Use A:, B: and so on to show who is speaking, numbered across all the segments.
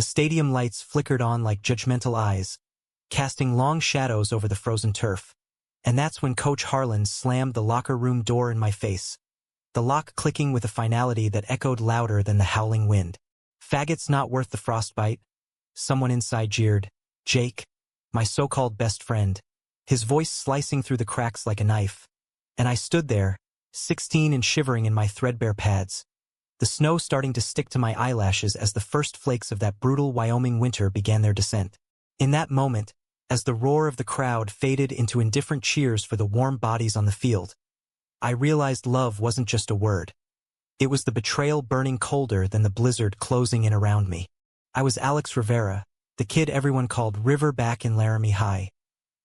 A: The stadium lights flickered on like judgmental eyes, casting long shadows over the frozen turf. And that's when Coach Harlan slammed the locker room door in my face, the lock clicking with a finality that echoed louder than the howling wind. "Faggot's not worth the frostbite," someone inside jeered. Jake, my so-called best friend, his voice slicing through the cracks like a knife. And I stood there, 16 and shivering in my threadbare pads, the snow starting to stick to my eyelashes as the first flakes of that brutal Wyoming winter began their descent. In that moment, as the roar of the crowd faded into indifferent cheers for the warm bodies on the field, I realized love wasn't just a word. It was the betrayal burning colder than the blizzard closing in around me. I was Alex Rivera, the kid everyone called River back in Laramie High.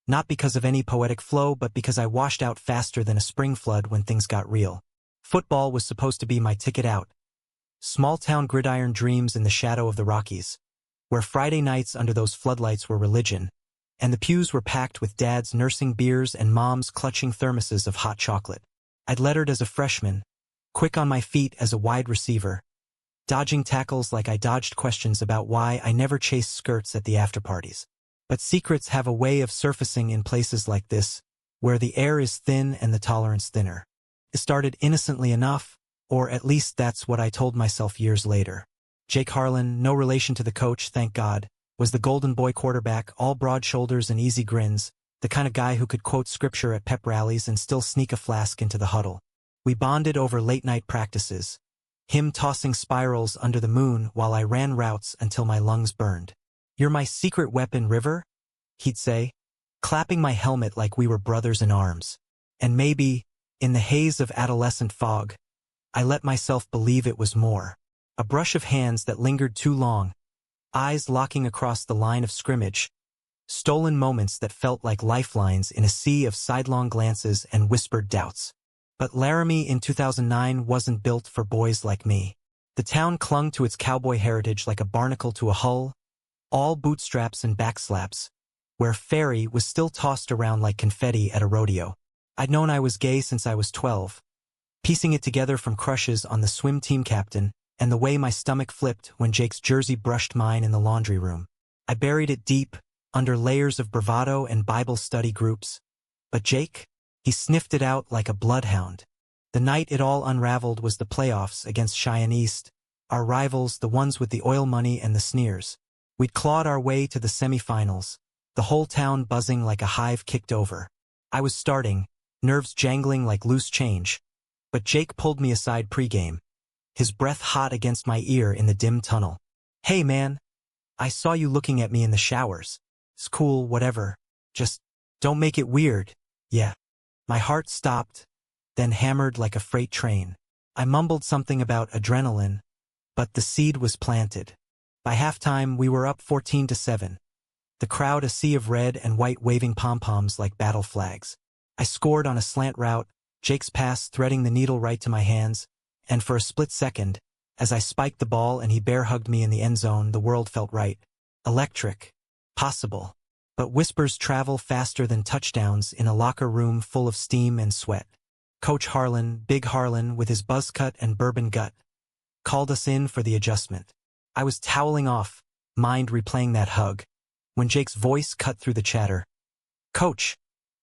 A: Not because of any poetic flow, but because I washed out faster than a spring flood when things got real. Football was supposed to be my ticket out. Small-town gridiron dreams in the shadow of the Rockies, where Friday nights under those floodlights were religion, and the pews were packed with dads nursing beers and moms clutching thermoses of hot chocolate. I'd lettered as a freshman, quick on my feet as a wide receiver, dodging tackles like I dodged questions about why I never chased skirts at the after-parties. But secrets have a way of surfacing in places like this, where the air is thin and the tolerance thinner. It started innocently enough, or at least that's what I told myself years later. Jake Harlan, no relation to the coach, thank God, was the golden boy quarterback, all broad shoulders and easy grins, the kind of guy who could quote scripture at pep rallies and still sneak a flask into the huddle. We bonded over late-night practices, him tossing spirals under the moon while I ran routes until my lungs burned. "You're my secret weapon, River," he'd say, clapping my helmet like we were brothers in arms. And maybe, in the haze of adolescent fog, I let myself believe it was more. A brush of hands that lingered too long, eyes locking across the line of scrimmage, stolen moments that felt like lifelines in a sea of sidelong glances and whispered doubts. But Laramie in 2009 wasn't built for boys like me. The town clung to its cowboy heritage like a barnacle to a hull, all bootstraps and backslaps, where fairy was still tossed around like confetti at a rodeo. I'd known I was gay since I was 12, piecing it together from crushes on the swim team captain and the way my stomach flipped when Jake's jersey brushed mine in the laundry room. I buried it deep, under layers of bravado and Bible study groups. But Jake, he sniffed it out like a bloodhound. The night it all unraveled was the playoffs against Cheyenne East, our rivals, the ones with the oil money and the sneers. We'd clawed our way to the semifinals, the whole town buzzing like a hive kicked over. I was starting, nerves jangling like loose change, but Jake pulled me aside pregame, his breath hot against my ear in the dim tunnel. "Hey man, I saw you looking at me in the showers. It's cool, whatever. Just don't make it weird, yeah." My heart stopped, then hammered like a freight train. I mumbled something about adrenaline, but the seed was planted. By halftime, we were up 14-7. The crowd a sea of red and white waving pom-poms like battle flags. I scored on a slant route, Jake's pass threading the needle right to my hands, and for a split second, as I spiked the ball and he bear-hugged me in the end zone, the world felt right. Electric. Possible. But whispers travel faster than touchdowns in a locker room full of steam and sweat. Coach Harlan, Big Harlan with his buzz cut and bourbon gut, called us in for the adjustment. I was toweling off, mind replaying that hug, when Jake's voice cut through the chatter. "Coach,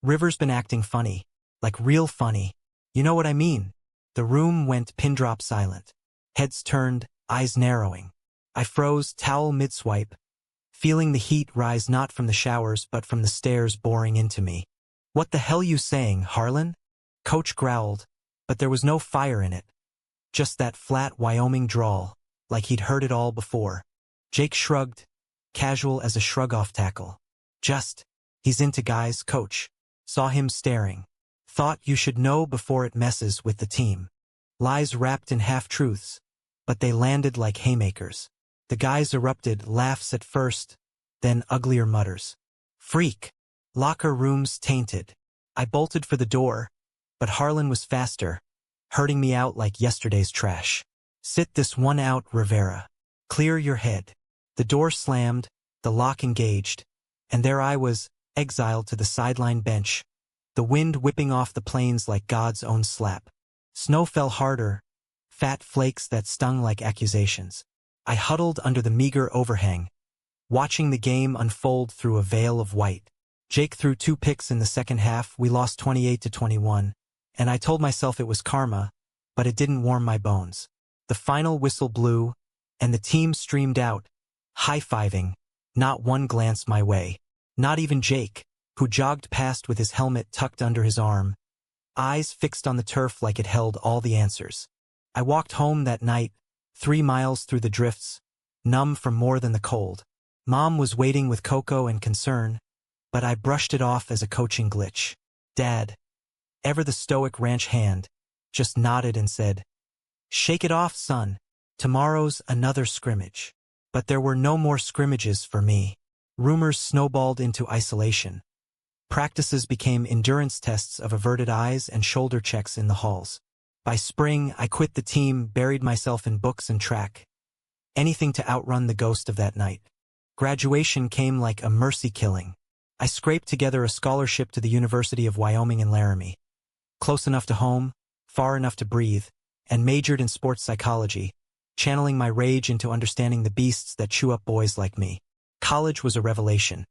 A: River's been acting funny, like real funny. You know what I mean?" The room went pin-drop silent. Heads turned, eyes narrowing. I froze, towel mid-swipe, feeling the heat rise not from the showers but from the stares boring into me. "What the hell you saying, Harlan?" Coach growled, but there was no fire in it. Just that flat Wyoming drawl, like he'd heard it all before. Jake shrugged, casual as a shrug-off tackle. He's into guys, coach. Saw him staring. Thought you should know before it messes with the team." Lies wrapped in half-truths, but they landed like haymakers. The guys erupted, laughs at first, then uglier mutters. "Freak." Locker rooms tainted. I bolted for the door, but Harlan was faster, herding me out like yesterday's trash. "Sit this one out, Rivera. Clear your head." The door slammed, the lock engaged, and there I was, exiled to the sideline bench, the wind whipping off the plains like God's own slap. Snow fell harder, fat flakes that stung like accusations. I huddled under the meager overhang, watching the game unfold through a veil of white. Jake threw 2 picks in the second half. We lost 28-21, and I told myself it was karma, but it didn't warm my bones. The final whistle blew, and the team streamed out, high-fiving, not one glance my way. Not even Jake, who jogged past with his helmet tucked under his arm, eyes fixed on the turf like it held all the answers. I walked home that night, 3 miles through the drifts, numb from more than the cold. Mom was waiting with cocoa and concern, but I brushed it off as a coaching glitch. Dad, ever the stoic ranch hand, just nodded and said, "Shake it off, son. Tomorrow's another scrimmage." But there were no more scrimmages for me. Rumors snowballed into isolation. Practices became endurance tests of averted eyes and shoulder checks in the halls. By spring, I quit the team, buried myself in books and track. Anything to outrun the ghost of that night. Graduation came like a mercy killing. I scraped together a scholarship to the University of Wyoming in Laramie. Close enough to home, far enough to breathe, and majored in sports psychology, channeling my rage into understanding the beasts that chew up boys like me. College was a revelation.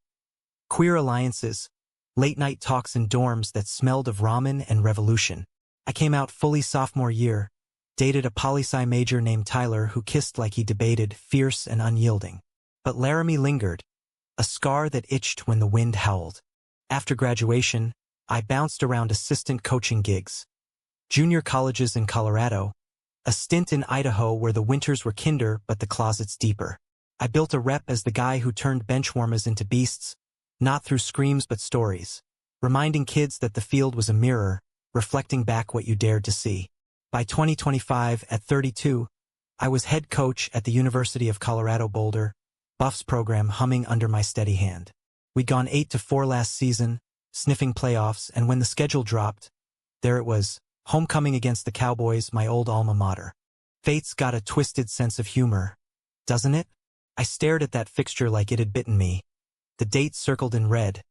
A: Queer alliances, late-night talks in dorms that smelled of ramen and revolution. I came out fully sophomore year, dated a poli-sci major named Tyler who kissed like he debated, fierce and unyielding. But Laramie lingered, a scar that itched when the wind howled. After graduation, I bounced around assistant coaching gigs. Junior colleges in Colorado, a stint in Idaho where the winters were kinder but the closets deeper. I built a rep as the guy who turned benchwarmers into beasts, not through screams but stories, reminding kids that the field was a mirror, reflecting back what you dared to see. By 2025, at 32, I was head coach at the University of Colorado Boulder, Buffs program humming under my steady hand. We'd gone 8-4 last season, sniffing playoffs, and when the schedule dropped, there it was, homecoming against the Cowboys, my old alma mater. Fate's got a twisted sense of humor, doesn't it? I stared at that fixture like it had bitten me. The date circled in red.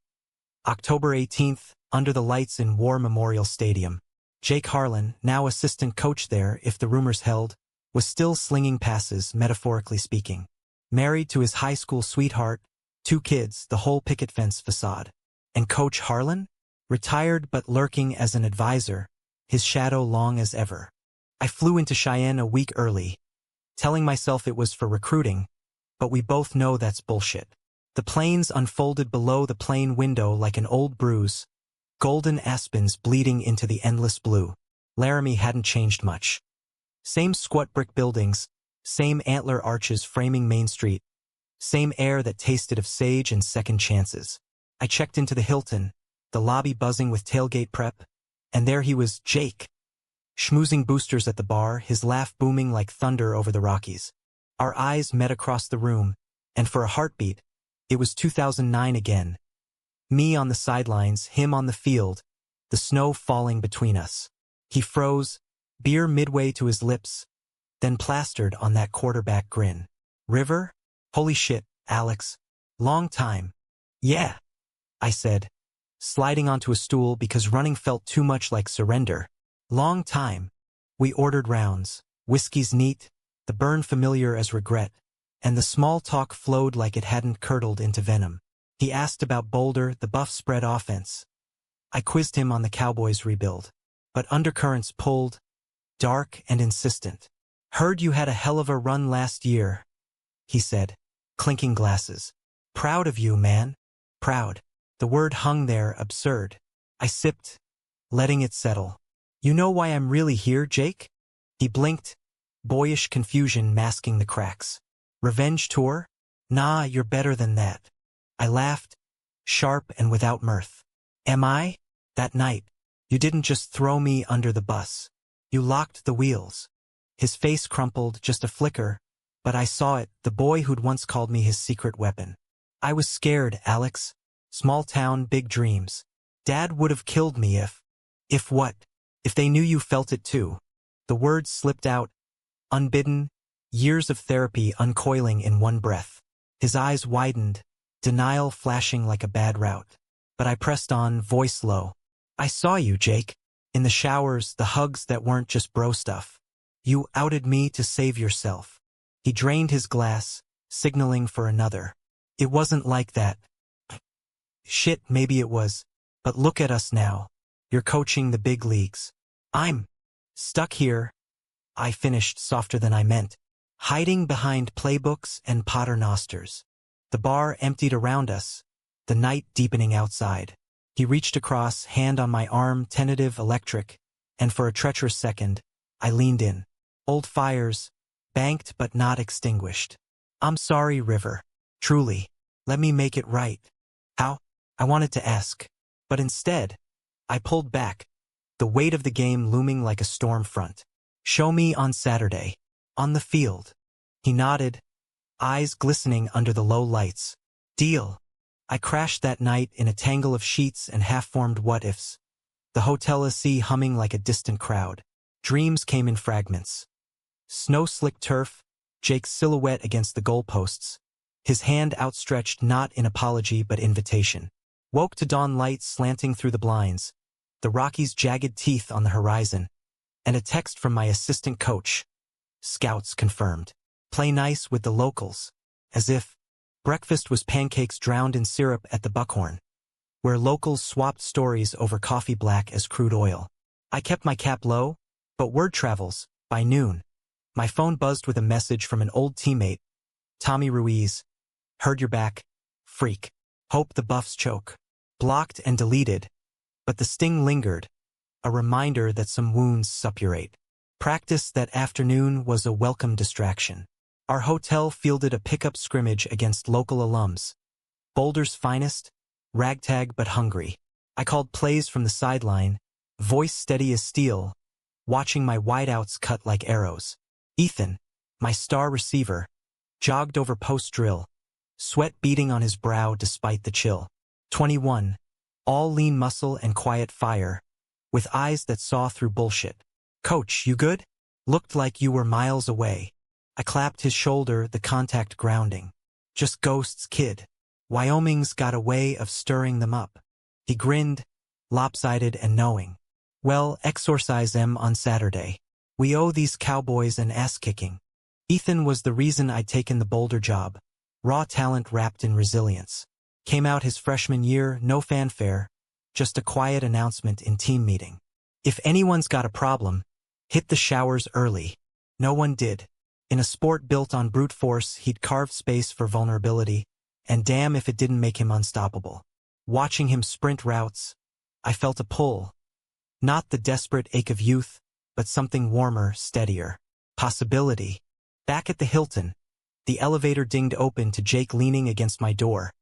A: October 18th, under the lights in War Memorial Stadium. Jake Harlan, now assistant coach there if the rumors held, was still slinging passes, metaphorically speaking. Married to his high school sweetheart, 2 kids, the whole picket fence facade. And Coach Harlan? Retired but lurking as an advisor, his shadow long as ever. I flew into Cheyenne a week early, telling myself it was for recruiting, but we both know that's bullshit. The plains unfolded below the plane window like an old bruise, golden aspens bleeding into the endless blue. Laramie hadn't changed much. Same squat brick buildings, same antler arches framing Main Street, same air that tasted of sage and second chances. I checked into the Hilton, the lobby buzzing with tailgate prep, and there he was, Jake, schmoozing boosters at the bar, his laugh booming like thunder over the Rockies. Our eyes met across the room, and for a heartbeat, it was 2009 again. Me on the sidelines, him on the field, the snow falling between us. He froze, beer midway to his lips, then plastered on that quarterback grin. River? Holy shit, Alex. Long time. Yeah, I said, sliding onto a stool because running felt too much like surrender. Long time. We ordered rounds, whiskies neat, the burn familiar as regret, and the small talk flowed like it hadn't curdled into venom. He asked about Boulder, the Buff spread offense. I quizzed him on the Cowboys' rebuild. But undercurrents pulled, dark and insistent. Heard you had a hell of a run last year, he said, clinking glasses. Proud of you, man. Proud. The word hung there, absurd. I sipped, letting it settle. You know why I'm really here, Jake? He blinked, boyish confusion masking the cracks. Revenge tour? Nah, you're better than that. I laughed, sharp and without mirth. Am I? That night, you didn't just throw me under the bus. You locked the wheels. His face crumpled, just a flicker, but I saw it, the boy who'd once called me his secret weapon. I was scared, Alex. Small town, big dreams. Dad would have killed me if what? If they knew you felt it too. The words slipped out, unbidden, years of therapy uncoiling in one breath. His eyes widened, denial flashing like a bad route. But I pressed on, voice low. I saw you, Jake. In the showers, the hugs that weren't just bro stuff. You outed me to save yourself. He drained his glass, signaling for another. It wasn't like that. Shit, maybe it was. But look at us now. You're coaching the big leagues. I'm stuck here, I finished softer than I meant, hiding behind playbooks and paternosters. The bar emptied around us, the night deepening outside. He reached across, hand on my arm, tentative, electric, and for a treacherous second, I leaned in. Old fires, banked but not extinguished. I'm sorry, River. Truly. Let me make it right. How? I wanted to ask. But instead, I pulled back, the weight of the game looming like a storm front. Show me on Saturday. On the field. He nodded, eyes glistening under the low lights. Deal. I crashed that night in a tangle of sheets and half-formed what-ifs. The Hotel AC humming like a distant crowd. Dreams came in fragments. Snow-slicked turf, Jake's silhouette against the goalposts, his hand outstretched not in apology but invitation. Woke to dawn light slanting through the blinds, the Rockies' jagged teeth on the horizon, and a text from my assistant coach. Scouts confirmed. Play nice with the locals. As if breakfast was pancakes drowned in syrup at the Buckhorn, where locals swapped stories over coffee black as crude oil. I kept my cap low, but word travels. By noon, my phone buzzed with a message from an old teammate. Tommy Ruiz. Heard you're back. Freak. Hope the Buffs choke. Blocked and deleted. But the sting lingered. A reminder that some wounds suppurate. Practice that afternoon was a welcome distraction. Our hotel fielded a pickup scrimmage against local alums. Boulder's finest, ragtag but hungry. I called plays from the sideline, voice steady as steel, watching my wideouts cut like arrows. Ethan, my star receiver, jogged over post drill, sweat beading on his brow despite the chill. 21, all lean muscle and quiet fire, with eyes that saw through bullshit. Coach, you good? Looked like you were miles away. I clapped his shoulder, the contact grounding. Just ghosts, kid. Wyoming's got a way of stirring them up. He grinned, lopsided and knowing. Well, exorcise them on Saturday. We owe these cowboys an ass-kicking. Ethan was the reason I'd taken the Boulder job. Raw talent wrapped in resilience. Came out his freshman year, no fanfare, just a quiet announcement in team meeting. If anyone's got a problem, hit the showers early. No one did. In a sport built on brute force, he'd carved space for vulnerability, and damn if it didn't make him unstoppable. Watching him sprint routes, I felt a pull. Not the desperate ache of youth, but something warmer, steadier. Possibility. Back at the Hilton, the elevator dinged open to Jake leaning against my door,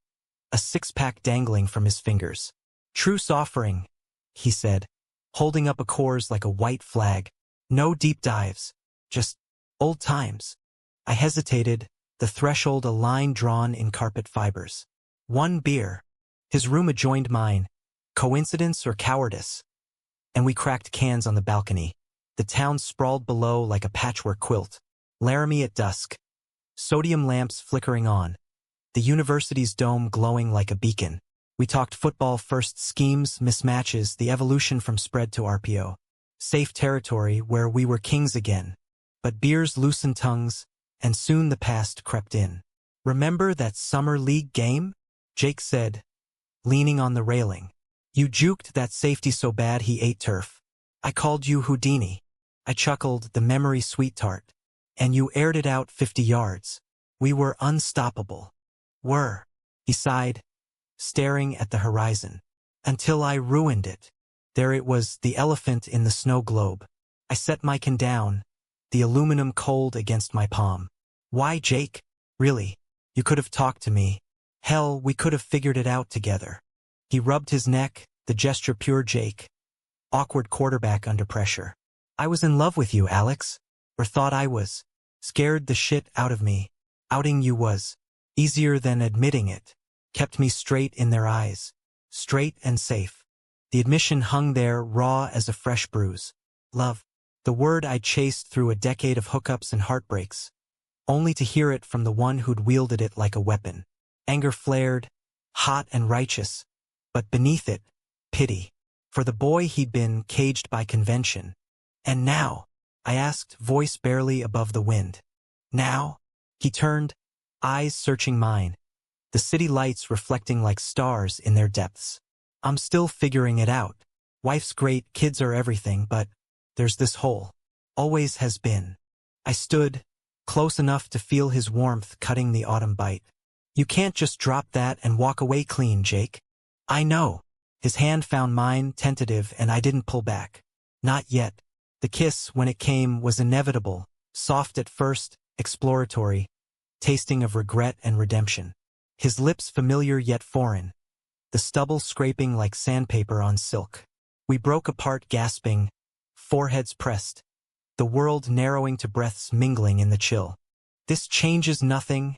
A: a six-pack dangling from his fingers. Truce offering, he said, holding up a Coors like a white flag. No deep dives, just old times. I hesitated, the threshold a line drawn in carpet fibers. One beer. His room adjoined mine. Coincidence or cowardice? And we cracked cans on the balcony. The town sprawled below like a patchwork quilt. Laramie at dusk. Sodium lamps flickering on. The university's dome glowing like a beacon. We talked football first, schemes, mismatches, the evolution from spread to RPO. Safe territory where we were kings again. But beers loosened tongues, and soon the past crept in. Remember that summer league game? Jake said, leaning on the railing. You juked that safety so bad he ate turf. I called you Houdini. I chuckled, the memory sweet tart. And you aired it out 50 yards. We were unstoppable. Were. He sighed, staring at the horizon. Until I ruined it. There it was, the elephant in the snow globe. I set my can down, the aluminum cold against my palm. Why, Jake? Really? You could have talked to me. Hell, we could have figured it out together. He rubbed his neck, the gesture pure Jake. Awkward quarterback under pressure. I was in love with you, Alex. Or thought I was. Scared the shit out of me. Outing you was easier than admitting it. Kept me straight in their eyes. Straight and safe. The admission hung there raw as a fresh bruise. Love. The word I chased through a decade of hookups and heartbreaks. Only to hear it from the one who'd wielded it like a weapon. Anger flared, hot and righteous. But beneath it, pity. For the boy he'd been caged by convention. And now, I asked, voice barely above the wind. Now? He turned, eyes searching mine, the city lights reflecting like stars in their depths. I'm still figuring it out. Wife's great, kids are everything, but there's this hole. Always has been. I stood, close enough to feel his warmth cutting the autumn bite. You can't just drop that and walk away clean, Jake. I know. His hand found mine, tentative, and I didn't pull back. Not yet. The kiss, when it came, was inevitable, soft at first, exploratory, tasting of regret and redemption. His lips familiar yet foreign, the stubble scraping like sandpaper on silk. We broke apart gasping, foreheads pressed, the world narrowing to breaths mingling in the chill. This changes nothing,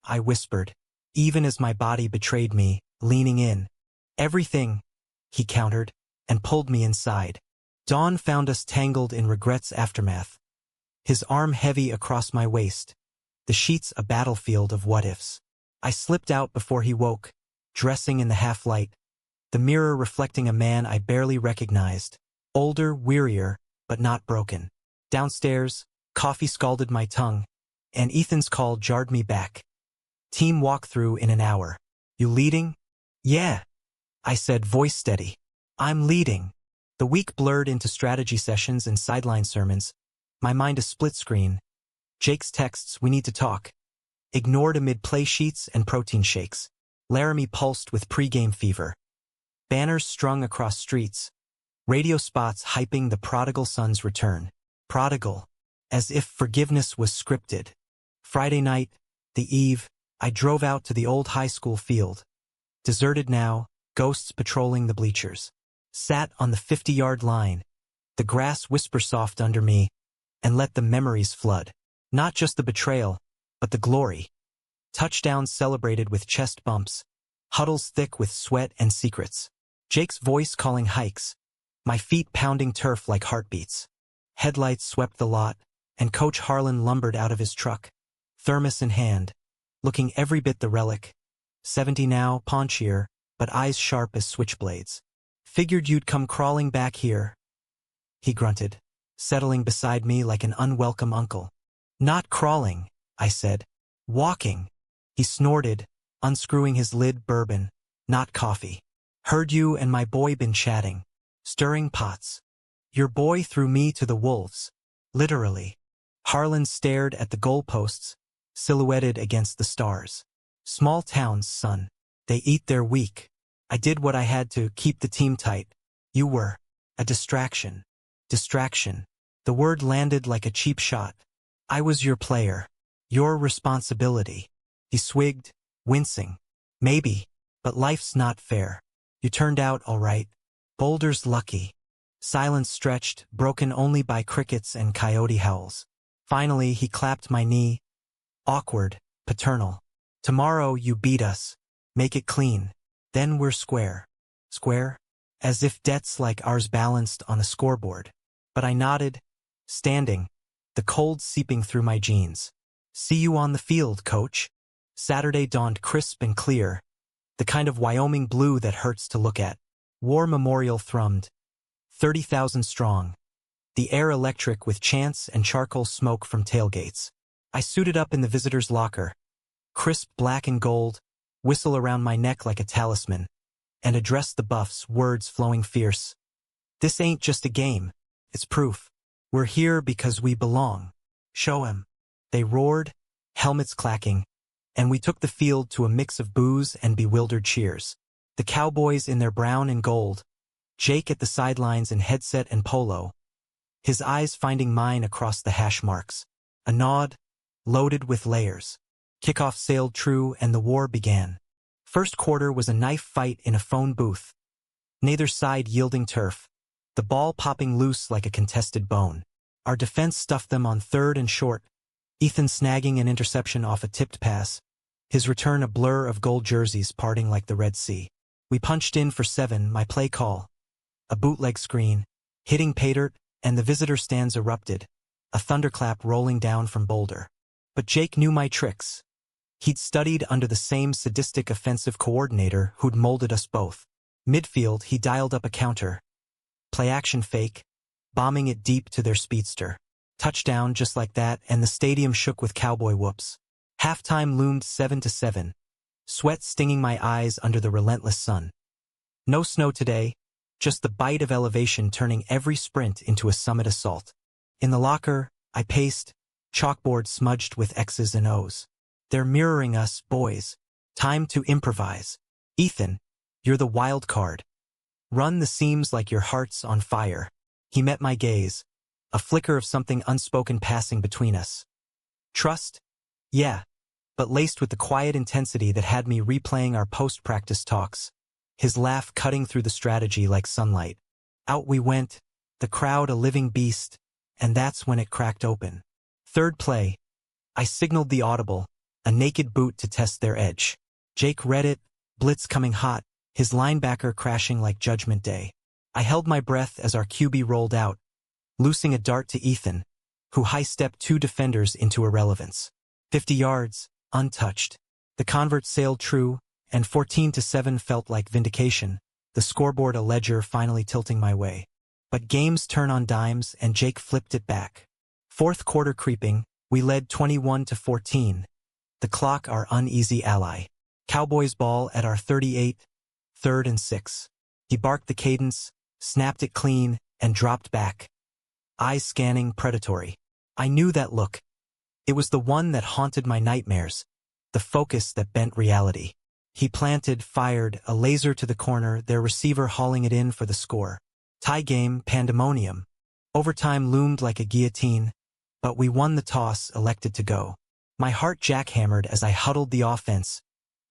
A: I whispered, even as my body betrayed me, leaning in. Everything, he countered, and pulled me inside. Dawn found us tangled in regret's aftermath, his arm heavy across my waist, the sheets a battlefield of what-ifs. I slipped out before he woke, dressing in the half-light, the mirror reflecting a man I barely recognized, older, wearier, but not broken. Downstairs, coffee scalded my tongue, and Ethan's call jarred me back. Team walkthrough in an hour. You leading? Yeah, I said, voice steady. I'm leading. The week blurred into strategy sessions and sideline sermons, my mind a split screen. Jake's texts, we need to talk. Ignored amid play sheets and protein shakes. Laramie pulsed with pre-game fever. Banners strung across streets. Radio spots hyping the prodigal son's return. Prodigal. As if forgiveness was scripted. Friday night, the eve, I drove out to the old high school field. Deserted now, ghosts patrolling the bleachers. Sat on the 50-yard line. The grass whisper soft under me, and let the memories flood. Not just the betrayal, but the glory. Touchdowns celebrated with chest bumps. Huddles thick with sweat and secrets. Jake's voice calling hikes. My feet pounding turf like heartbeats. Headlights swept the lot, and Coach Harlan lumbered out of his truck. Thermos in hand, looking every bit the relic. 70 now, paunchier, but eyes sharp as switchblades. Figured you'd come crawling back here. He grunted, settling beside me like an unwelcome uncle. Not crawling, I said. Walking. He snorted, unscrewing his lid bourbon. Not coffee. Heard you and my boy been chatting. Stirring pots. Your boy threw me to the wolves. Literally. Harlan stared at the goalposts, silhouetted against the stars. Small towns, son. They eat their weak. I did what I had to keep the team tight. You were a distraction. Distraction. The word landed like a cheap shot. I was your player. Your responsibility. He swigged, wincing. Maybe, but life's not fair. You turned out all right. Boulder's lucky. Silence stretched, broken only by crickets and coyote howls. Finally, he clapped my knee. Awkward, paternal. Tomorrow you beat us. Make it clean. Then we're square. Square? As if debts like ours balanced on a scoreboard. But I nodded, standing, the cold seeping through my jeans. See you on the field, coach. Saturday dawned crisp and clear, the kind of Wyoming blue that hurts to look at. War Memorial thrummed. 30,000 strong. The air electric with chants and charcoal smoke from tailgates. I suited up in the visitor's locker. Crisp black and gold, whistle around my neck like a talisman, and addressed the buffs, words flowing fierce. This ain't just a game, it's proof. We're here because we belong. Show 'em. They roared, helmets clacking, and we took the field to a mix of boos and bewildered cheers. The Cowboys in their brown and gold, Jake at the sidelines in headset and polo, his eyes finding mine across the hash marks. A nod, loaded with layers. Kickoff sailed true and the war began. First quarter was a knife fight in a phone booth. Neither side yielding turf, the ball popping loose like a contested bone. Our defense stuffed them on third and short, Ethan snagging an interception off a tipped pass, his return a blur of gold jerseys parting like the Red Sea. We punched in for 7, my play call. A bootleg screen, hitting pay dirt, and the visitor stands erupted, a thunderclap rolling down from Boulder. But Jake knew my tricks. He'd studied under the same sadistic offensive coordinator who'd molded us both. Midfield, he dialed up a counter. Play action fake, bombing it deep to their speedster. Touchdown just like that, and the stadium shook with cowboy whoops. Halftime loomed 7-7, sweat stinging my eyes under the relentless sun. No snow today, just the bite of elevation turning every sprint into a summit assault. In the locker, I paced, chalkboard smudged with X's and O's. They're mirroring us, boys. Time to improvise. Ethan, you're the wild card. Run the seams like your heart's on fire. He met my gaze, a flicker of something unspoken passing between us. Trust? Yeah, but laced with the quiet intensity that had me replaying our post-practice talks. His laugh cutting through the strategy like sunlight. Out we went, the crowd a living beast, and that's when it cracked open. Third play. I signaled the audible, a naked boot to test their edge. Jake read it, blitz coming hot, his linebacker crashing like Judgment Day. I held my breath as our QB rolled out, loosing a dart to Ethan, who high-stepped 2 defenders into irrelevance. 50 yards, untouched. The convert sailed true, and 14-7 felt like vindication, the scoreboard a ledger finally tilting my way. But games turn on dimes and Jake flipped it back. Fourth quarter creeping, we led 21-14. The clock our uneasy ally. Cowboys ball at our 38, 3rd and 6. He barked the cadence, snapped it clean, and dropped back. Eyes scanning, predatory. I knew that look. It was the one that haunted my nightmares, the focus that bent reality. He planted, fired, a laser to the corner, their receiver hauling it in for the score. Tie game, pandemonium. Overtime loomed like a guillotine, but we won the toss, elected to go. My heart jackhammered as I huddled the offense,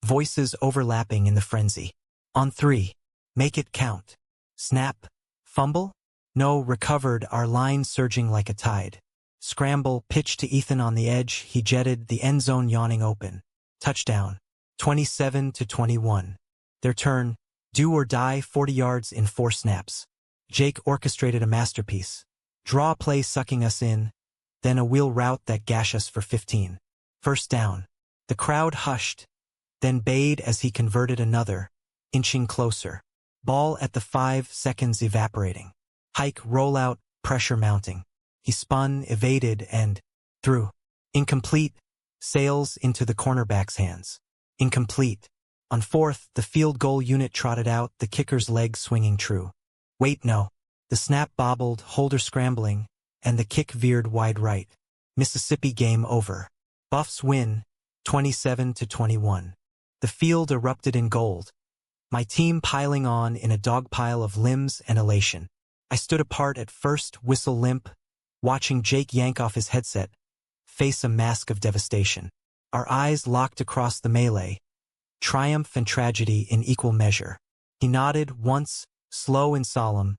A: voices overlapping in the frenzy. On 3. Make it count. Snap. Fumble? No, recovered, our line surging like a tide. Scramble, pitch to Ethan on the edge, he jetted, the end zone yawning open. Touchdown. 27-21. Their turn, do or die, 40 yards in 4 snaps. Jake orchestrated a masterpiece. Draw play sucking us in, then a wheel route that gashed us for 15. First down. The crowd hushed, then bayed as he converted another, inching closer. Ball at the 5 seconds evaporating. Hike, rollout, pressure mounting. He spun, evaded, and threw. Incomplete, sails into the cornerback's hands. Incomplete. On 4th, the field goal unit trotted out, the kicker's leg swinging true. Wait, no. The snap bobbled, holder scrambling, and the kick veered wide right. Mississippi game over. Buffs win, 27-21. The field erupted in gold. My team piling on in a dogpile of limbs and elation. I stood apart at first, whistle limp, watching Jake yank off his headset, face a mask of devastation. Our eyes locked across the melee, triumph and tragedy in equal measure. He nodded once, slow and solemn,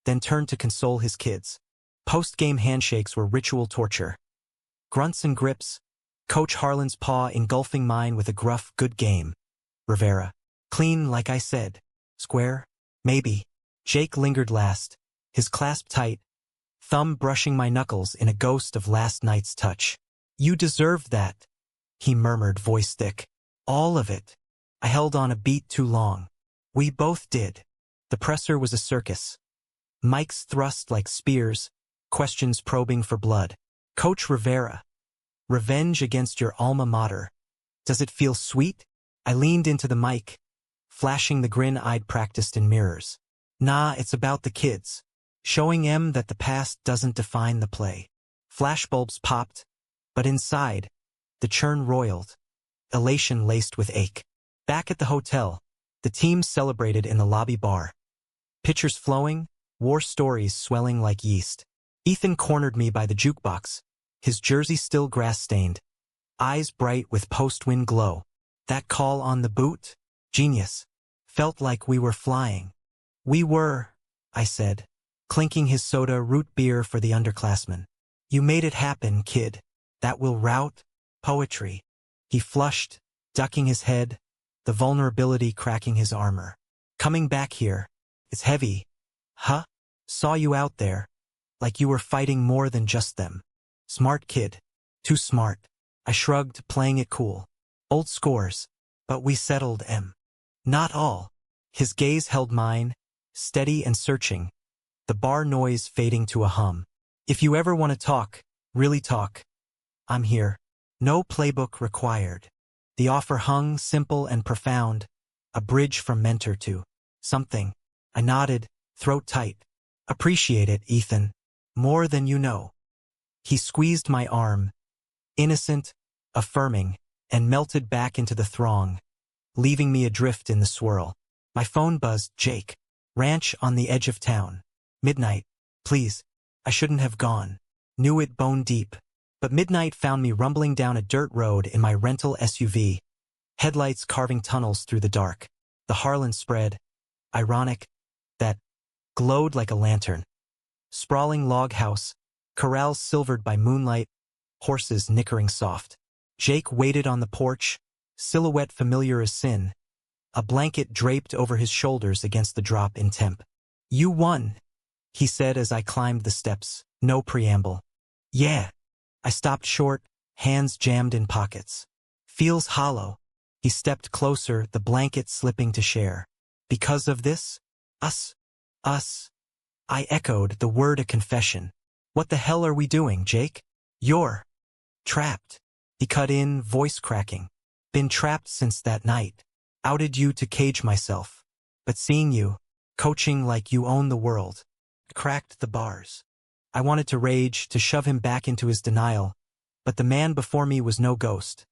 A: then turned to console his kids. Post-game handshakes were ritual torture. Grunts and grips, Coach Harlan's paw engulfing mine with a gruff, good game. Rivera. Clean, like I said. Square? Maybe. Jake lingered last, his clasp tight, thumb brushing my knuckles in a ghost of last night's touch. You deserved that, he murmured, voice thick. All of it. I held on a beat too long. We both did. The presser was a circus. Mics thrust like spears, questions probing for blood. Coach Rivera. Revenge against your alma mater. Does it feel sweet? I leaned into the mic, flashing the grin I'd practiced in mirrors. Nah, it's about the kids. Showing em that the past doesn't define the play. Flashbulbs popped, but inside, the churn roiled, elation laced with ache. Back at the hotel, the team celebrated in the lobby bar. Pitchers flowing, war stories swelling like yeast. Ethan cornered me by the jukebox, his jersey still grass-stained, eyes bright with post-win glow. That call on the boot? Genius. Felt like we were flying. We were, I said, clinking his soda root beer for the underclassmen. You made it happen, kid. That will rout? Poetry. He flushed, ducking his head, the vulnerability cracking his armor. Coming back here. It's heavy. Huh? Saw you out there. Like you were fighting more than just them. Smart kid. Too smart. I shrugged, playing it cool. Old scores. But we settled em. Not all. His gaze held mine, steady and searching, the bar noise fading to a hum. If you ever want to talk, really talk, I'm here. No playbook required. The offer hung simple and profound, a bridge from mentor to something. I nodded, throat tight. Appreciate it, Ethan. More than you know. He squeezed my arm, innocent, affirming, and melted back into the throng, leaving me adrift in the swirl. My phone buzzed. Jake. Ranch on the edge of town. Midnight. Please. I shouldn't have gone. Knew it bone deep. But midnight found me rumbling down a dirt road in my rental SUV, headlights carving tunnels through the dark. The Harlan spread, ironic, that glowed like a lantern. Sprawling log house, corrals silvered by moonlight, horses nickering soft. Jake waited on the porch, silhouette familiar as sin, a blanket draped over his shoulders against the drop in temp. You won, he said as I climbed the steps, no preamble. Yeah. I stopped short, hands jammed in pockets. Feels hollow. He stepped closer, the blanket slipping to share. Because of this? Us. I echoed, the word a confession. What the hell are we doing, Jake? You're trapped. He cut in, voice cracking. Been trapped since that night. Outed you to cage myself. But seeing you, coaching like you own the world, cracked the bars. I wanted to rage, to shove him back into his denial, but the man before me was no ghost.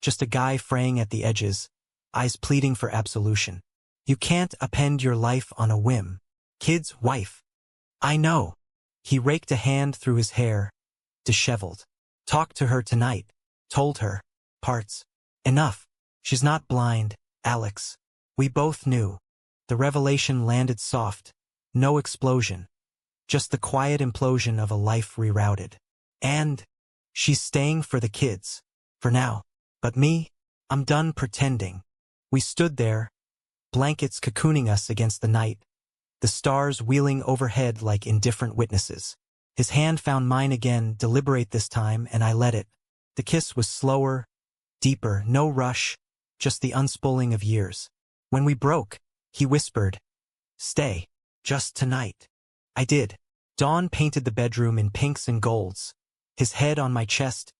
A: Just a guy fraying at the edges, eyes pleading for absolution. You can't append your life on a whim. Kid's wife. I know. He raked a hand through his hair, disheveled. Talked to her tonight. Told her. Parts. Enough. She's not blind, Alex. We both knew. The revelation landed soft. No explosion. Just the quiet implosion of a life rerouted. And she's staying for the kids. For now. But me? I'm done pretending. We stood there, blankets cocooning us against the night, the stars wheeling overhead like indifferent witnesses. His hand found mine again, deliberate this time, and I let it. The kiss was slower, deeper, no rush, just the unspooling of years. When we broke, he whispered, "Stay, just tonight." I did. Dawn painted the bedroom in pinks and golds, his head on my chest,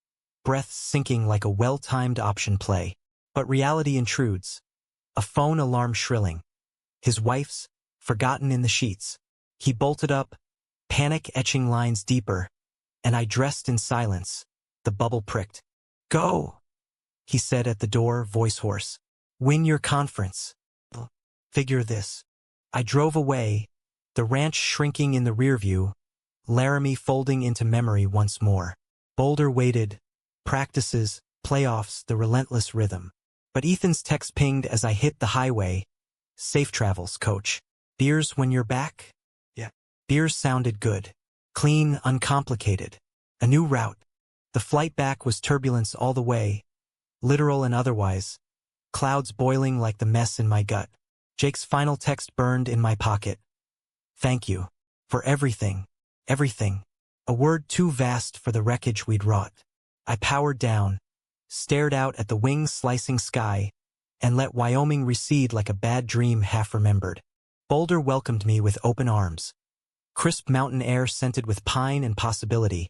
A: breath sinking like a well-timed option play. But reality intrudes. A phone alarm shrilling. His wife's, forgotten in the sheets. He bolted up, panic etching lines deeper, and I dressed in silence. The bubble pricked. Go, he said at the door, voice hoarse. Win your conference. Figure this. I drove away, the ranch shrinking in the rearview, Laramie folding into memory once more. Boulder waited, practices, playoffs, the relentless rhythm. But Ethan's text pinged as I hit the highway. Safe travels, coach. Beers when you're back? Yeah. Beers sounded good. Clean, uncomplicated. A new route. The flight back was turbulence all the way, literal and otherwise. Clouds boiling like the mess in my gut. Jake's final text burned in my pocket. Thank you. For everything. Everything. A word too vast for the wreckage we'd wrought. I powered down, stared out at the wing-slicing sky, and let Wyoming recede like a bad dream half-remembered. Boulder welcomed me with open arms. Crisp mountain air scented with pine and possibility.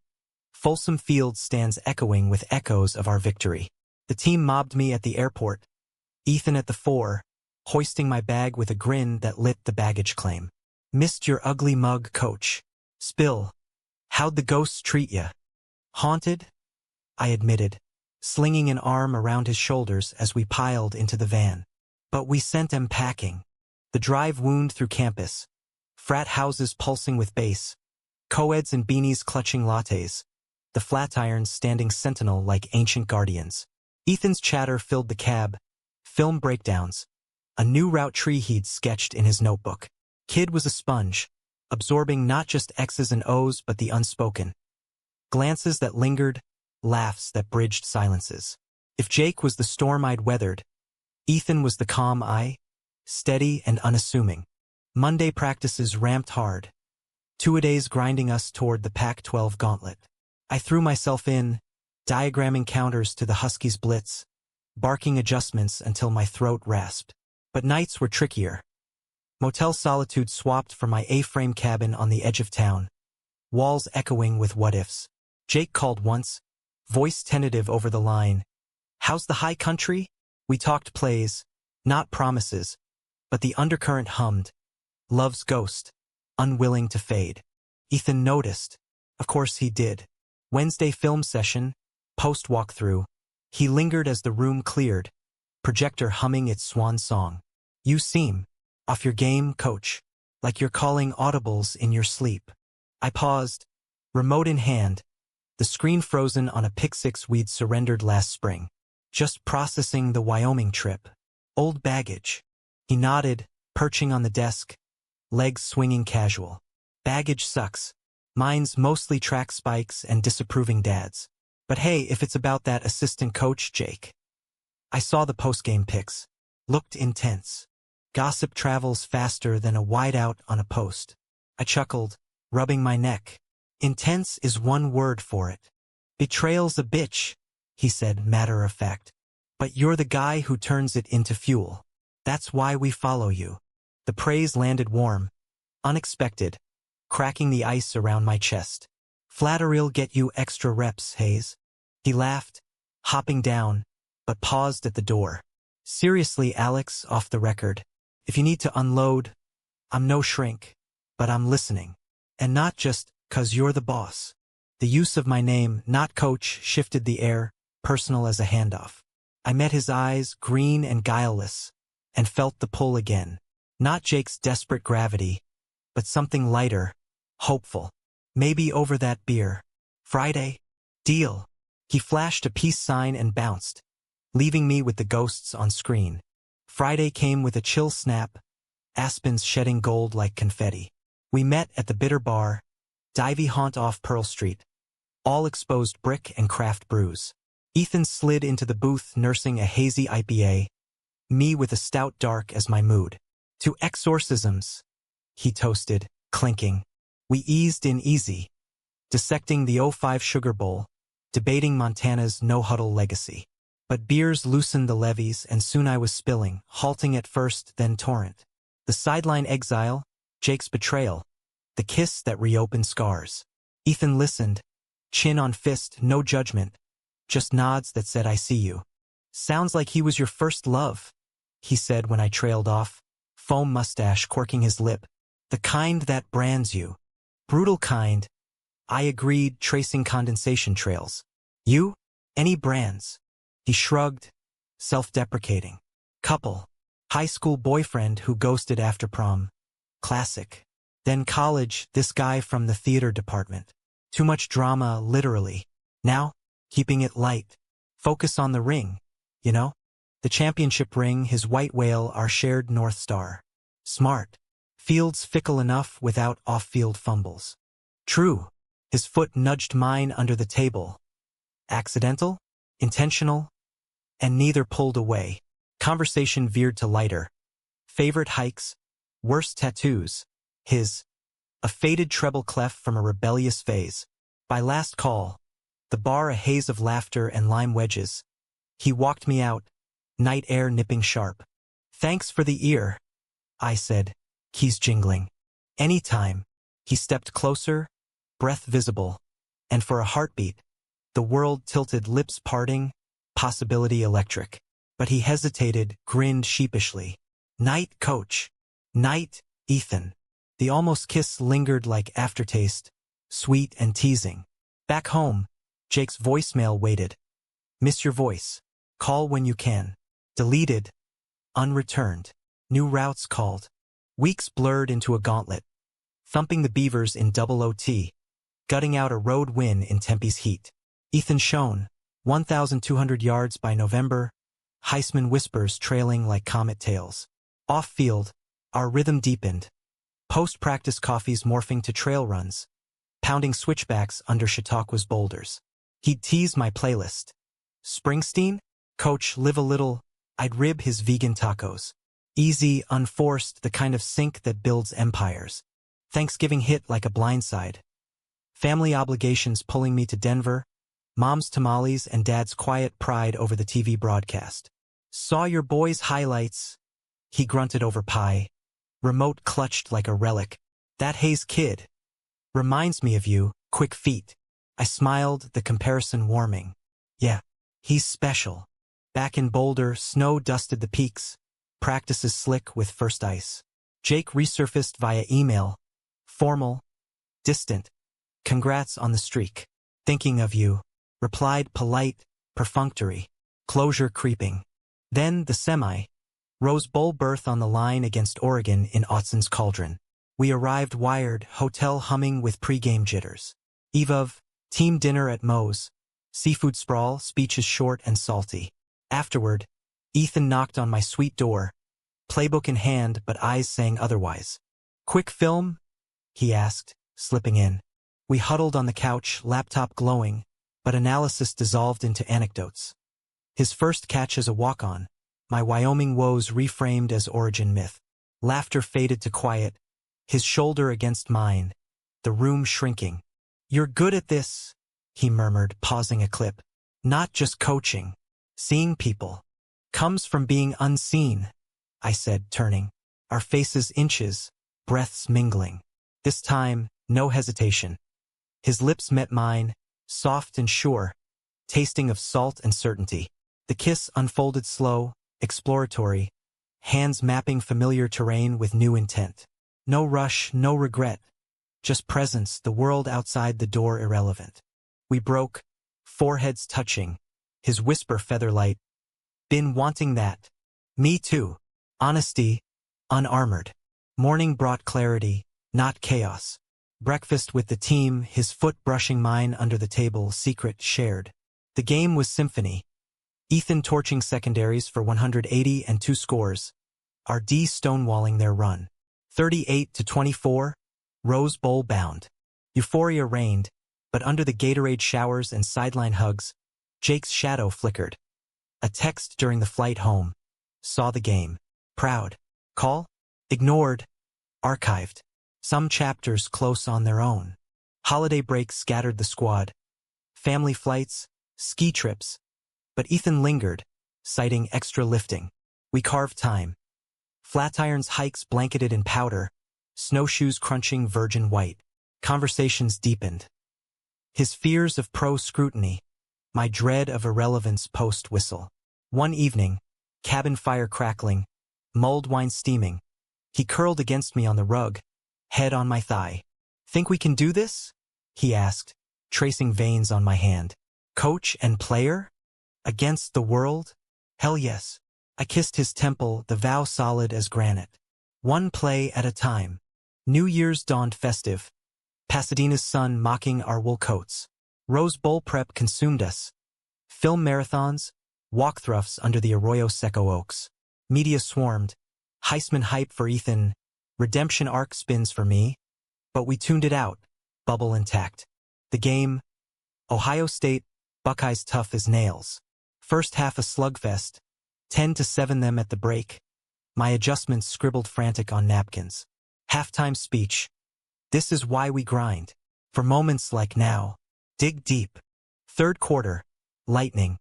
A: Folsom Field stands echoing with echoes of our victory. The team mobbed me at the airport, Ethan at the fore, hoisting my bag with a grin that lit the baggage claim. Missed your ugly mug, coach. Spill. How'd the ghosts treat ya? Haunted? I admitted, slinging an arm around his shoulders as we piled into the van. But we sent 'em packing. The drive wound through campus. Frat houses pulsing with bass. Co-eds and beanies clutching lattes. The Flatirons standing sentinel like ancient guardians. Ethan's chatter filled the cab. Film breakdowns. A new route tree he'd sketched in his notebook. Kid was a sponge, absorbing not just X's and O's but the unspoken. Glances that lingered, laughs that bridged silences. If Jake was the storm I'd weathered, Ethan was the calm I, steady and unassuming. Monday practices ramped hard. Two-a-days grinding us toward the Pac-12 gauntlet. I threw myself in, diagramming counters to the Huskies' blitz, barking adjustments until my throat rasped. But nights were trickier. Motel solitude swapped for my A-frame cabin on the edge of town, walls echoing with what-ifs. Jake called once, voice tentative over the line. How's the high country? We talked plays, not promises, but the undercurrent hummed. Love's ghost, unwilling to fade. Ethan noticed. Of course he did. Wednesday film session, post-walkthrough. He lingered as the room cleared, projector humming its swan song. You seem off your game, coach, like you're calling audibles in your sleep. I paused, remote in hand, the screen frozen on a Pick 6 we'd surrendered last spring. Just processing the Wyoming trip. Old baggage. He nodded, perching on the desk, legs swinging casual. Baggage sucks. Mine's mostly track spikes and disapproving dads. But hey, if it's about that assistant coach, Jake. I saw the postgame pics. Looked intense. Gossip travels faster than a wideout on a post. I chuckled, rubbing my neck. Intense is one word for it. Betrayal's a bitch, he said, matter of fact. But you're the guy who turns it into fuel. That's why we follow you. The praise landed warm, unexpected, cracking the ice around my chest. Flattery'll get you extra reps, Hayes. He laughed, hopping down, but paused at the door. Seriously, Alex, off the record. If you need to unload, I'm no shrink, but I'm listening. And not just 'cause you're the boss. The use of my name, not coach, shifted the air, personal as a handoff. I met his eyes, green and guileless, and felt the pull again. Not Jake's desperate gravity, but something lighter, hopeful. Maybe over that beer. Friday? Deal. He flashed a peace sign and bounced, leaving me with the ghosts on screen. Friday came with a chill snap, aspens shedding gold like confetti. We met at the Bitter Bar, divey haunt off Pearl Street. All exposed brick and craft brews. Ethan slid into the booth nursing a hazy IPA, me with a stout dark as my mood. To exorcisms, he toasted, clinking. We eased in easy, dissecting the '05 Sugar Bowl, debating Montana's no-huddle legacy. But beers loosened the levees, and soon I was spilling, halting at first, then torrent. The sideline exile, Jake's betrayal, the kiss that reopened scars. Ethan listened, chin on fist, no judgment, just nods that said I see you. Sounds like he was your first love, he said when I trailed off, foam mustache quirking his lip. The kind that brands you. Brutal kind. I agreed, tracing condensation trails. You? Any brands? He shrugged, self-deprecating. Couple. High school boyfriend who ghosted after prom. Classic. Then college, this guy from the theater department. Too much drama, literally. Now, keeping it light. Focus on the ring, you know? The championship ring, his white whale, our shared North Star. Smart. Fields fickle enough without off-field fumbles. True. His foot nudged mine under the table. Accidental? Intentional? And neither pulled away. Conversation veered to lighter. Favorite hikes? Worst tattoos? His. A faded treble clef from a rebellious phase. By last call. The bar a haze of laughter and lime wedges. He walked me out, night air nipping sharp. Thanks for the ear, I said, keys jingling. Anytime. He stepped closer, breath visible, and for a heartbeat, the world tilted, lips parting, possibility electric. But he hesitated, grinned sheepishly. Night, coach. Night, Ethan. The almost kiss lingered like aftertaste, sweet and teasing. Back home, Jake's voicemail waited. Miss your voice. Call when you can. Deleted. Unreturned. New routes called. Weeks blurred into a gauntlet. Thumping the Beavers in double OT. Gutting out a road win in Tempe's heat. Ethan shone. 1,200 yards by November. Heisman whispers trailing like comet tails. Off-field, our rhythm deepened. Post-practice coffees morphing to trail runs. Pounding switchbacks under Chautauqua's boulders. He'd tease my playlist. Springsteen? Coach, live a little. I'd rib his vegan tacos. Easy, unforced, the kind of sync that builds empires. Thanksgiving hit like a blindside. Family obligations pulling me to Denver. Mom's tamales and Dad's quiet pride over the TV broadcast. Saw your boy's highlights. He grunted over pie. Remote clutched like a relic. That Hayes kid. Reminds me of you, quick feet. I smiled, the comparison warming. Yeah, he's special. Back in Boulder, snow dusted the peaks. Practices slick with first ice. Jake resurfaced via email. Formal, distant. Congrats on the streak. Thinking of you. Replied polite, perfunctory. Closure creeping. Then the semi. Rose Bowl berth on the line against Oregon in Autson's Cauldron. We arrived wired, hotel humming with pre-game jitters. Eve of, team dinner at Moe's. Seafood sprawl, speeches short and salty. Afterward, Ethan knocked on my sweet door. Playbook in hand, but eyes saying otherwise. Quick film? He asked, slipping in. We huddled on the couch, laptop glowing, but analysis dissolved into anecdotes. His first catch as a walk-on. My Wyoming woes reframed as origin myth. Laughter faded to quiet, his shoulder against mine, the room shrinking. You're good at this, he murmured, pausing a clip. Not just coaching. Seeing people. Comes from being unseen, I said, turning. Our faces inches, breaths mingling. This time, no hesitation. His lips met mine, soft and sure, tasting of salt and certainty. The kiss unfolded slow, exploratory, hands mapping familiar terrain with new intent. No rush, no regret. Just presence, the world outside the door irrelevant. We broke, foreheads touching, his whisper featherlight. Been wanting that. Me too. Honesty, unarmored. Morning brought clarity, not chaos. Breakfast with the team, his foot brushing mine under the table, secret shared. The game was symphony. Ethan torching secondaries for 180 and 2 scores. Our D stonewalling their run. 38-24, Rose Bowl bound. Euphoria reigned, but under the Gatorade showers and sideline hugs, Jake's shadow flickered. A text during the flight home. Saw the game. Proud. Call? Ignored. Archived. Some chapters close on their own. Holiday breaks scattered the squad. Family flights, ski trips. But Ethan lingered, citing extra lifting. We carved time. Flatirons hikes blanketed in powder, snowshoes crunching virgin white. Conversations deepened. His fears of pro scrutiny, my dread of irrelevance post-whistle. One evening, cabin fire crackling, mulled wine steaming. He curled against me on the rug, head on my thigh. Think we can do this? He asked, tracing veins on my hand. Coach and player? Against the world? Hell yes. I kissed his temple, the vow solid as granite. One play at a time. New Year's dawned festive. Pasadena's sun mocking our wool coats. Rose Bowl prep consumed us. Film marathons, walkthroughs under the Arroyo Seco oaks. Media swarmed. Heisman hype for Ethan. Redemption arc spins for me. But we tuned it out. Bubble intact. The game. Ohio State, Buckeyes tough as nails. First half a slugfest. 10-7 them at the break. My adjustments scribbled frantic on napkins. Halftime speech. This is why we grind. For moments like now. Dig deep. Third quarter. Lightning.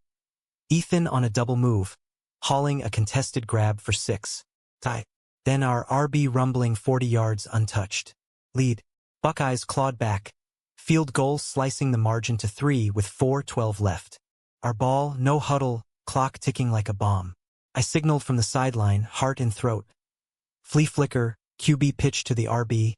A: Ethan on a double move. Hauling a contested grab for 6. Tie. Then our RB rumbling 40 yards untouched. Lead. Buckeyes clawed back. Field goal slicing the margin to 3 with 4:12 left. Our ball, no huddle, clock ticking like a bomb. I signaled from the sideline, heart in throat. Flea flicker, QB pitch to the RB,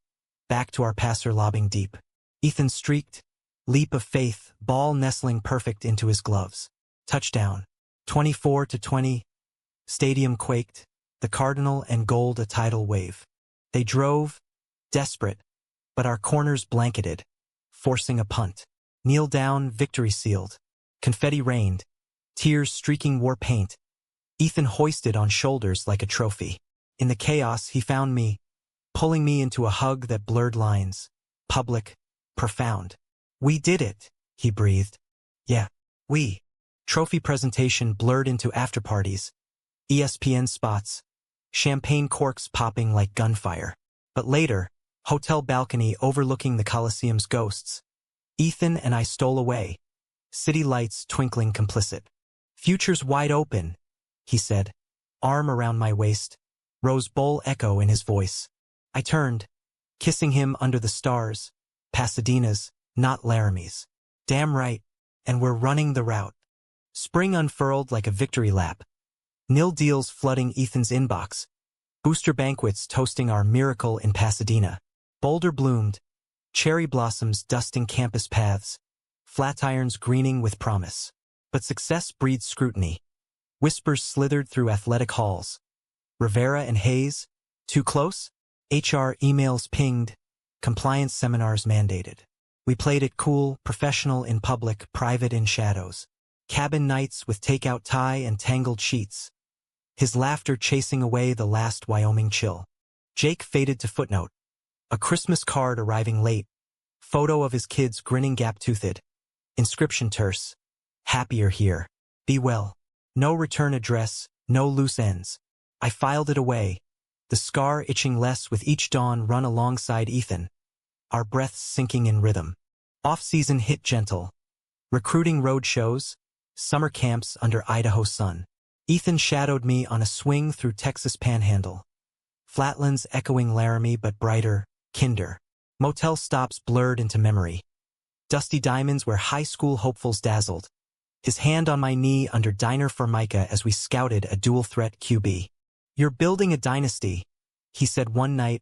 A: back to our passer lobbing deep. Ethan streaked, leap of faith, ball nestling perfect into his gloves. Touchdown. 24-20. Stadium quaked, the cardinal and gold a tidal wave. They drove, desperate, but our corners blanketed, forcing a punt. Kneel down, victory sealed. Confetti rained, tears streaking war paint. Ethan hoisted on shoulders like a trophy. In the chaos, he found me, pulling me into a hug that blurred lines. Public, profound. We did it, he breathed. Yeah, we. Trophy presentation blurred into afterparties. ESPN spots. Champagne corks popping like gunfire. But later, hotel balcony overlooking the Coliseum's ghosts. Ethan and I stole away. City lights twinkling complicit. Future's wide open, he said, arm around my waist, Rose Bowl echo in his voice. I turned, kissing him under the stars, Pasadena's, not Laramie's. Damn right, and we're running the route. Spring unfurled like a victory lap. Nil deals flooding Ethan's inbox. Booster banquets toasting our miracle in Pasadena. Boulder bloomed. Cherry blossoms dusting campus paths. Flatirons greening with promise. But success breeds scrutiny. Whispers slithered through athletic halls. Rivera and Hayes? Too close? HR emails pinged. Compliance seminars mandated. We played it cool, professional in public, private in shadows. Cabin nights with takeout tie and tangled sheets. His laughter chasing away the last Wyoming chill. Jake faded to footnote. A Christmas card arriving late. Photo of his kids grinning gap-toothed. Inscription terse. Happier here. Be well. No return address, no loose ends. I filed it away. The scar itching less with each dawn run alongside Ethan. Our breaths sinking in rhythm. Off-season hit gentle. Recruiting road shows. Summer camps under Idaho sun. Ethan shadowed me on a swing through Texas Panhandle. Flatlands echoing Laramie but brighter, kinder. Motel stops blurred into memory. Dusty diamonds where high school hopefuls dazzled. His hand on my knee under Diner Formica as we scouted a dual-threat QB. You're building a dynasty, he said one night,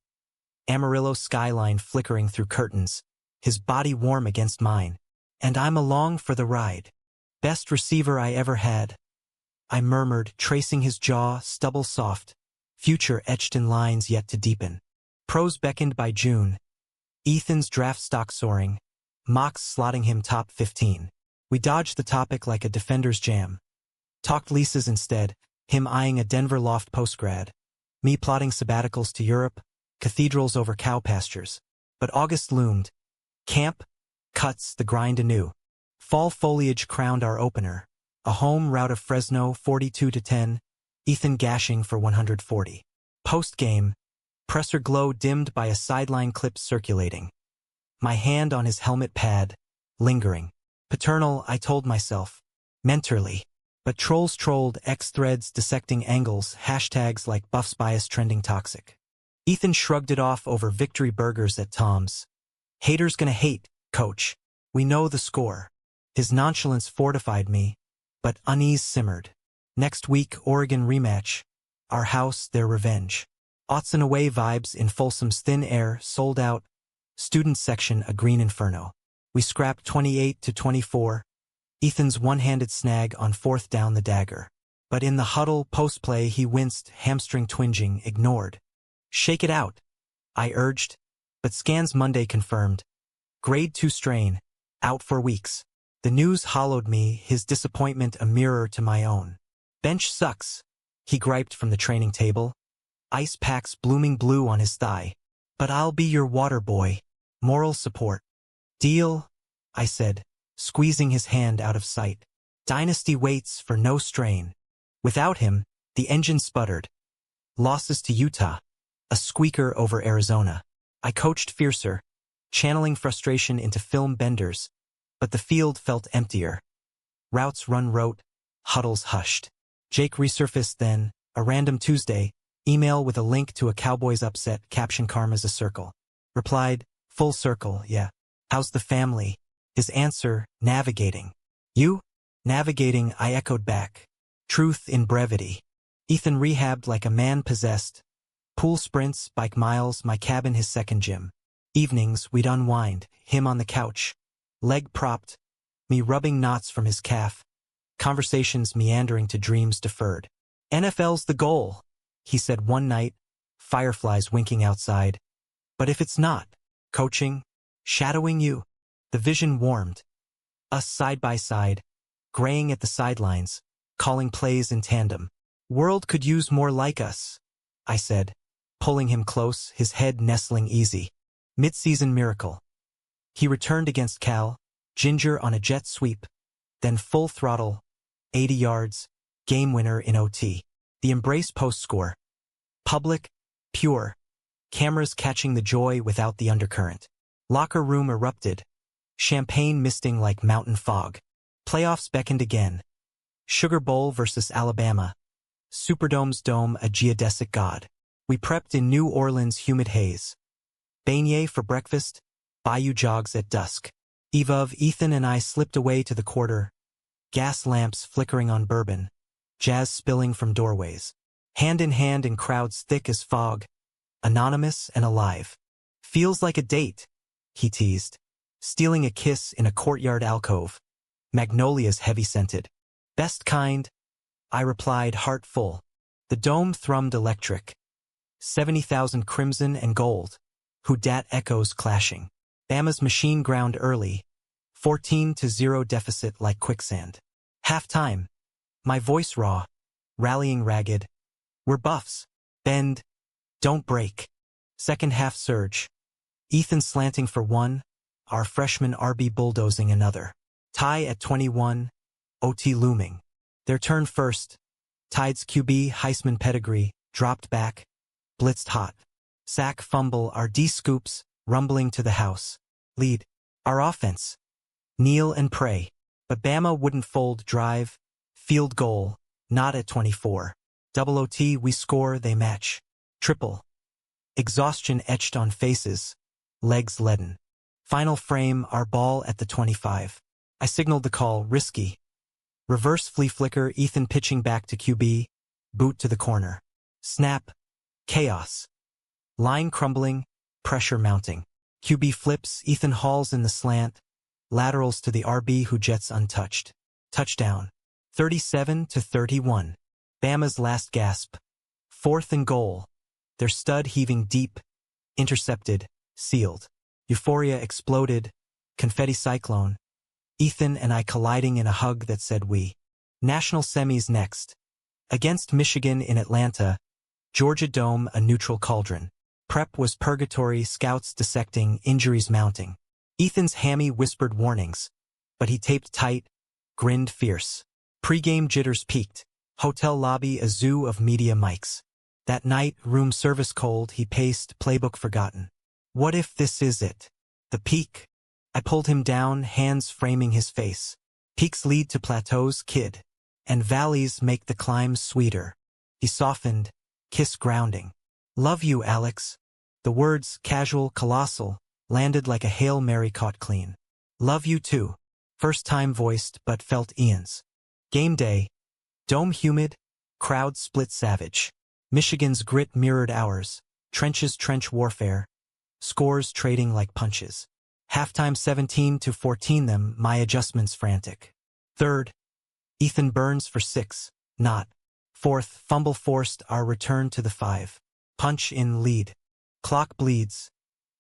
A: Amarillo skyline flickering through curtains, his body warm against mine. And I'm along for the ride. Best receiver I ever had. I murmured, tracing his jaw, stubble soft, future etched in lines yet to deepen. Pros beckoned by June. Ethan's draft stock soaring, mocks slotting him top 15. We dodged the topic like a defender's jam. Talked leases instead, him eyeing a Denver loft postgrad. Me plotting sabbaticals to Europe, cathedrals over cow pastures. But August loomed. Camp, cuts, the grind anew. Fall foliage crowned our opener. A home rout of Fresno 42-10, Ethan gashing for 140. Post-game, presser glow dimmed by a sideline clip circulating. My hand on his helmet pad, lingering. Paternal, I told myself. Mentorly. But trolls trolled, X-threads dissecting angles, hashtags like Buff's bias trending toxic. Ethan shrugged it off over victory burgers at Tom's. Haters gonna hate, coach. We know the score. His nonchalance fortified me, but unease simmered. Next week, Oregon rematch. Our house, their revenge. Aughts and away vibes in Folsom's thin air, sold out. Student section, a green inferno. We scrapped 28-24. Ethan's one-handed snag on fourth down the dagger. But in the huddle, post-play, he winced, hamstring twinging, ignored. Shake it out, I urged. But scans Monday confirmed. Grade 2 strain. Out for weeks. The news hollowed me, his disappointment a mirror to my own. Bench sucks, he griped from the training table. Ice packs blooming blue on his thigh. But I'll be your water boy. Moral support. Deal, I said, squeezing his hand out of sight. Dynasty waits for no strain. Without him, the engine sputtered. Losses to Utah. A squeaker over Arizona. I coached fiercer, channeling frustration into film benders, but the field felt emptier. Routes run rote, huddles hushed. Jake resurfaced then, a random Tuesday, email with a link to a Cowboys upset, caption karma's a circle. Replied, full circle, yeah. How's the family? His answer, navigating. You? Navigating, I echoed back. Truth in brevity. Ethan rehabbed like a man possessed. Pool sprints, bike miles, my cabin his second gym. Evenings, we'd unwind, him on the couch. Leg propped, me rubbing knots from his calf. Conversations meandering to dreams deferred. NFL's the goal, he said one night, fireflies winking outside. But if it's not, coaching, shadowing you, the vision warmed. Us side by side, graying at the sidelines, calling plays in tandem. World could use more like us, I said, pulling him close, his head nestling easy. Mid-season miracle. He returned against Cal, ginger on a jet sweep, then full throttle, 80 yards, game winner in OT. The embrace post score. Public, pure, cameras catching the joy without the undercurrent. Locker room erupted, champagne misting like mountain fog. Playoffs beckoned again. Sugar Bowl versus Alabama. Superdome's dome a geodesic god. We prepped in New Orleans humid haze. Beignet for breakfast, bayou jogs at dusk. Eve of Ethan and I slipped away to the quarter. gas lamps flickering on bourbon, jazz spilling from doorways. Hand in hand in crowds thick as fog, anonymous and alive. Feels like a date, he teased, stealing a kiss in a courtyard alcove. Magnolias heavy-scented. Best kind, I replied, heart full. The dome thrummed electric. 70,000 crimson and gold. Who dat echoes clashing. Bama's machine ground early. 14-0 deficit like quicksand. Half-time. My voice raw. Rallying ragged. We're buffs. Bend. Don't break. Second half surge. Ethan slanting for one. Our freshman RB bulldozing another. Tie at 21. OT looming. Their turn first. Tide's QB Heisman pedigree. Dropped back. Blitzed hot. Sack fumble. Our D scoops. Rumbling to the house. Lead. Our offense. Kneel and pray. But Bama wouldn't fold. Drive. Field goal. Not at 24. Double OT. We score. They match. Triple. Exhaustion etched on faces. Legs leaden. Final frame. Our ball at the 25. I signaled the call. Risky. Reverse flea flicker. Ethan pitching back to QB. Boot to the corner. Snap. Chaos. Line crumbling. Pressure mounting. QB flips. Ethan hauls in the slant. Laterals to the RB who jets untouched. Touchdown. 37-31. Bama's last gasp. 4th and goal. Their stud heaving deep. Intercepted. Sealed. Euphoria exploded. Confetti cyclone. Ethan and I colliding in a hug that said we. National semis next. Against Michigan in Atlanta. Georgia Dome a neutral cauldron. Prep was purgatory, scouts dissecting, injuries mounting. Ethan's hammy whispered warnings. But he taped tight, grinned fierce. Pre-game jitters peaked. Hotel lobby a zoo of media mics. That night, room service cold, he paced, playbook forgotten. What if this is it? The peak? I pulled him down, hands framing his face. Peaks lead to plateaus, kid. And valleys make the climb sweeter. He softened, kiss grounding. Love you, Alex. The words, casual, colossal, landed like a Hail Mary caught clean. Love you too. First time voiced, but felt Ian's. Game day. Dome humid. Crowd split savage. Michigan's grit mirrored ours. Trenches trench warfare. Scores trading like punches. Halftime 17-14 them, my adjustments frantic. Third. Ethan burns for 6. Not. Fourth. Fumble forced our return to the 5. Punch in lead. Clock bleeds.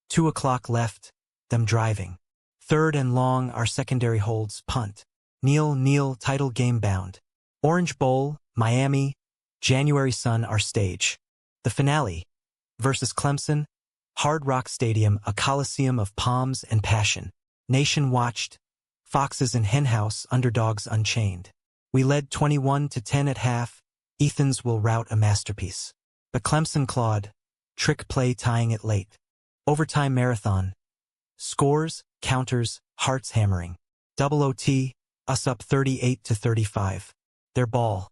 A: 2 o'clock left. Them driving. Third and long our secondary holds punt. Kneel title game bound. Orange Bowl, Miami, January sun our stage. The finale. Versus Clemson. Hard Rock Stadium, a coliseum of palms and passion. Nation watched. Foxes in henhouse, underdogs unchained. We led 21-10 at half. Ethan's will rout a masterpiece. But Clemson clawed. Trick play tying it late. Overtime marathon. Scores, counters, hearts hammering. Double OT, us up 38-35. Their ball.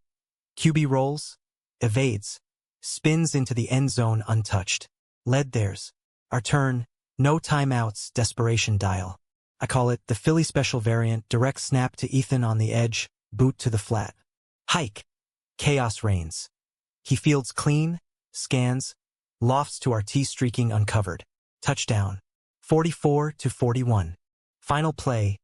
A: QB rolls, evades, spins into the end zone untouched. Led theirs. Our turn, no timeouts, desperation dial. I call it the Philly special variant, direct snap to Ethan on the edge, boot to the flat. Hike. Chaos reigns. He fields clean, scans, lofts to our T streaking uncovered. Touchdown. 44-41. Final play.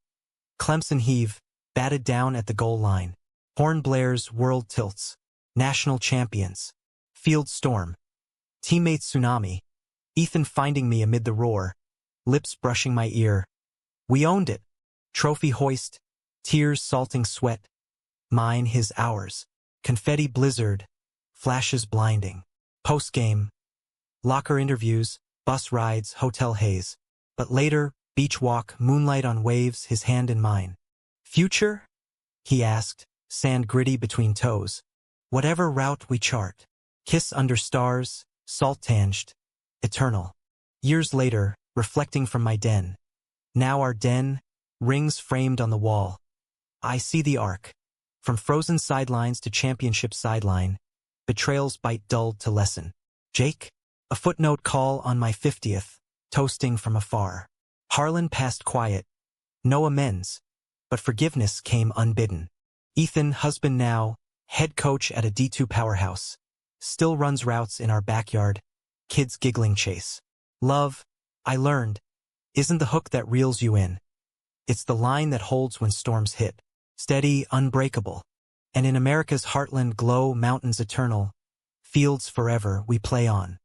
A: Clemson heave, batted down at the goal line. Horn blares, world tilts. National champions. Field storm. Teammates tsunami. Ethan finding me amid the roar. Lips brushing my ear. We owned it. Trophy hoist. Tears salting sweat. Mine his ours. Confetti blizzard. Flashes blinding. Post-game. Locker interviews. Bus rides, hotel haze. But later, beach walk, moonlight on waves, his hand in mine. Future? He asked, sand gritty between toes. Whatever route we chart. Kiss under stars, salt-tanged, eternal. Years later, reflecting from my den. Now our den, rings framed on the wall. I see the arc. From frozen sidelines to championship sideline. Betrayals bite dulled to lesson. Jake? A footnote call on my 50th, toasting from afar. Harlan passed quiet. No amends. But forgiveness came unbidden. Ethan, husband now, head coach at a D2 powerhouse. Still runs routes in our backyard. Kids giggling chase. Love, I learned, isn't the hook that reels you in. It's the line that holds when storms hit. Steady, unbreakable. And in America's heartland glow, mountains eternal, fields forever, we play on.